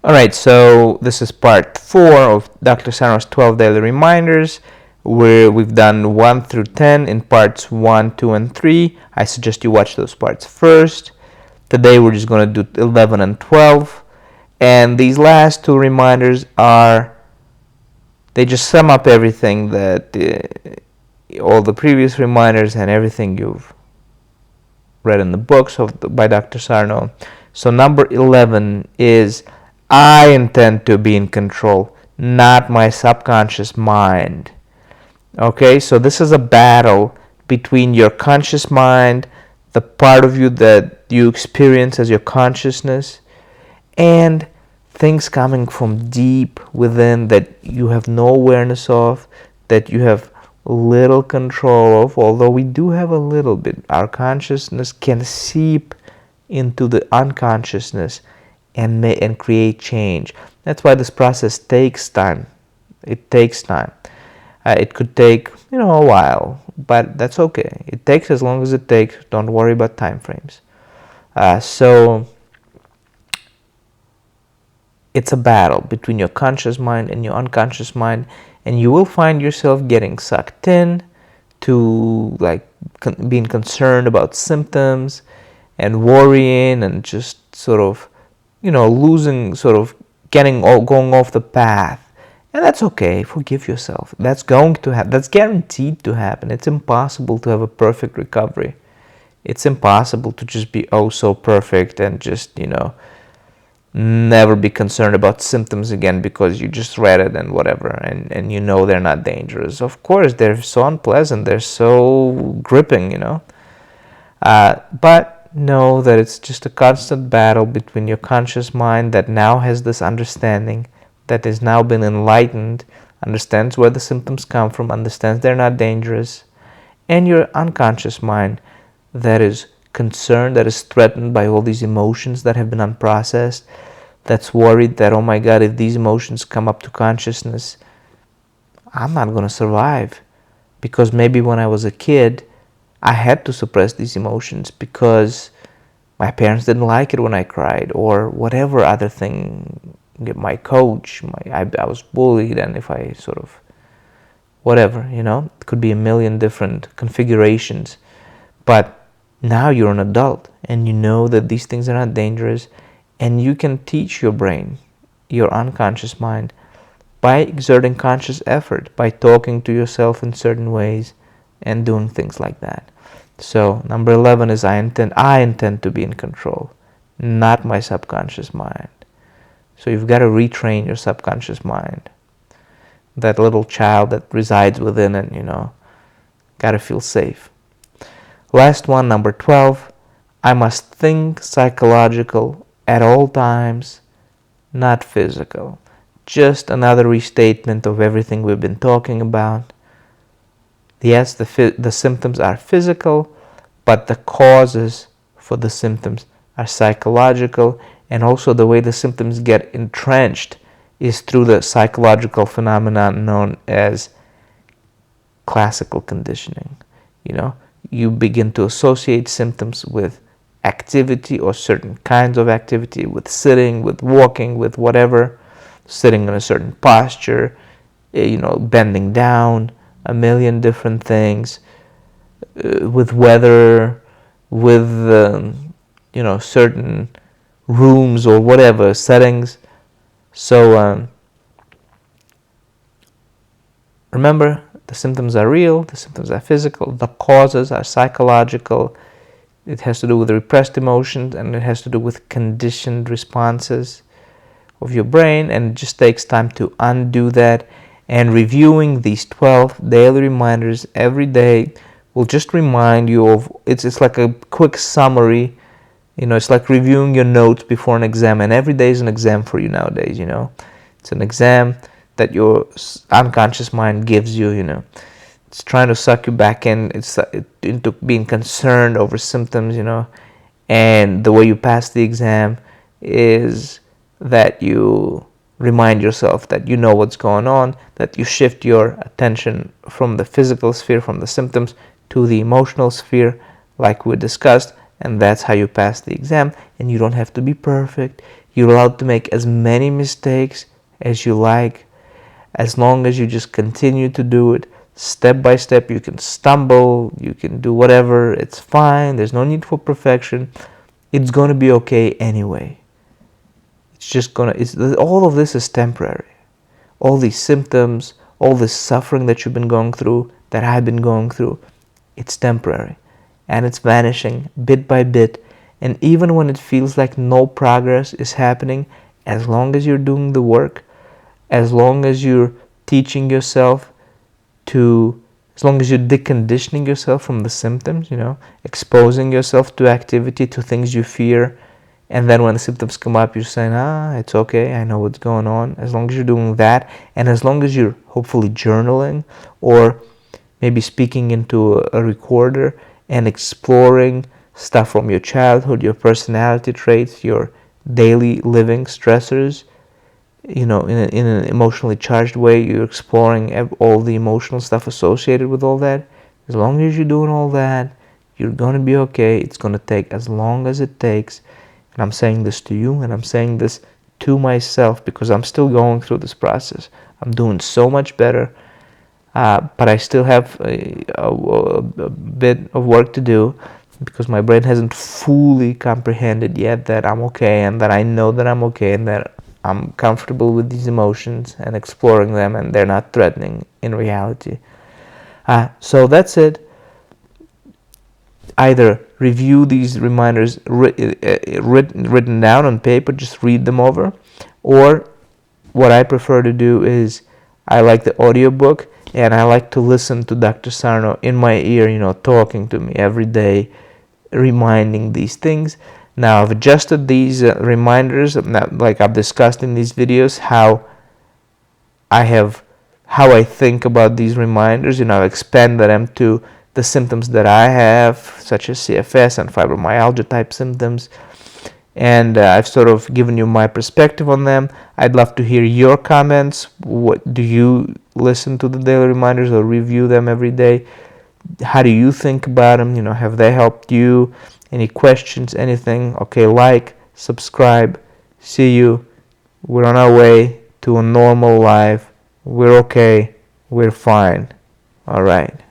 Alright, so this is part 4 of Dr. Sarno's 12 daily reminders, where we've done 1 through 10 in parts 1, 2, and 3. I suggest you watch those parts first. Today we're just going to do 11 and 12. And these last two reminders they just sum up everything that all the previous reminders and everything you've read in the books by Dr. Sarno. So number 11 is, I intend to be in control, not my subconscious mind. Okay, so this is a battle between your conscious mind, the part of you that you experience as your consciousness, and things coming from deep within that you have no awareness of, that you have little control of, although we do have a little bit. Our consciousness can seep into the unconsciousness and create change. That's why this process takes time. It takes time. It could take a while, but that's okay. It takes as long as it takes. Don't worry about time frames. So it's a battle between your conscious mind and your unconscious mind, and you will find yourself getting sucked in to being concerned about symptoms and worrying and just sort of losing, going off the path. And that's okay. Forgive yourself. That's going to happen. That's guaranteed to happen. It's impossible to have a perfect recovery. It's impossible to just be so perfect and just never be concerned about symptoms again because you just read it and whatever, and they're not dangerous. Of course, they're so unpleasant, they're so gripping, but know that it's just a constant battle between your conscious mind that now has this understanding, that has now been enlightened, understands where the symptoms come from, understands they're not dangerous, and your unconscious mind that is concerned, that is threatened by all these emotions that have been unprocessed, that's worried that, oh my God, if these emotions come up to consciousness, I'm not going to survive. Because maybe when I was a kid, I had to suppress these emotions because my parents didn't like it when I cried, or whatever other thing, my coach, I was bullied, and if I whatever, it could be a million different configurations. But now you're an adult and you know that these things are not dangerous, and you can teach your brain, your unconscious mind, by exerting conscious effort, by talking to yourself in certain ways and doing things like that. So number 11 is, I intend to be in control, not my subconscious mind. So you've got to retrain your subconscious mind, that little child that resides within it, got to feel safe. Last one, number 12, I must think psychological at all times, not physical. Just another restatement of everything we've been talking about. Yes, the symptoms are physical, but the causes for the symptoms are psychological, and also the way the symptoms get entrenched is through the psychological phenomenon known as classical conditioning. You begin to associate symptoms with activity or certain kinds of activity, with sitting, with walking, with whatever, sitting in a certain posture, bending down, a million different things, with weather, with certain rooms or whatever settings. So remember, the symptoms are real, the symptoms are physical, the causes are psychological. It has to do with repressed emotions, and it has to do with conditioned responses of your brain, and it just takes time to undo that. And reviewing these 12 daily reminders every day will just remind you of, it's like a quick summary. It's like reviewing your notes before an exam, and every day is an exam for you nowadays. It's an exam that your unconscious mind gives you. It's trying to suck you back in. It's into being concerned over symptoms. And the way you pass the exam is that you remind yourself that you know what's going on, that you shift your attention from the physical sphere, from the symptoms, to the emotional sphere, like we discussed, and that's how you pass the exam. And you don't have to be perfect. You're allowed to make as many mistakes as you like, as long as you just continue to do it step by step. You can stumble, you can do whatever, it's fine. There's no need for perfection. It's going to be okay anyway. It's just all of this is temporary. All these symptoms, all this suffering that you've been going through, that I've been going through, it's temporary. And it's vanishing bit by bit. And even when it feels like no progress is happening, as long as you're doing the work, as long as you're teaching yourself as long as you're deconditioning yourself from the symptoms, exposing yourself to activity, to things you fear, and then when the symptoms come up, you're saying, it's okay, I know what's going on. As long as you're doing that, and as long as you're hopefully journaling, or maybe speaking into a recorder and exploring stuff from your childhood, your personality traits, your daily living stressors, in an emotionally charged way, you're exploring all the emotional stuff associated with all that. As long as you're doing all that, you're going to be okay. It's going to take as long as it takes. And I'm saying this to you, and I'm saying this to myself, because I'm still going through this process. I'm doing so much better, but I still have a bit of work to do, because my brain hasn't fully comprehended yet that I'm okay, and that I know that I'm okay, and that I'm comfortable with these emotions and exploring them, and they're not threatening in reality. So that's it. Either review these reminders written down on paper, just read them over, or what I prefer to do is I like the audiobook, and I like to listen to Dr. Sarno in my ear, talking to me every day, reminding these things. Now I've adjusted these reminders, like I've discussed in these videos, how I think about these reminders. I've expanded them to the symptoms that I have, such as CFS and fibromyalgia type symptoms, and I've sort of given you my perspective on them. I'd love to hear your comments. What do you listen to the daily reminders or review them every day? How do you think about them? Have they helped you? Any questions, anything? Okay, like, subscribe. See you. We're on our way to a normal life. We're okay. We're fine. All right.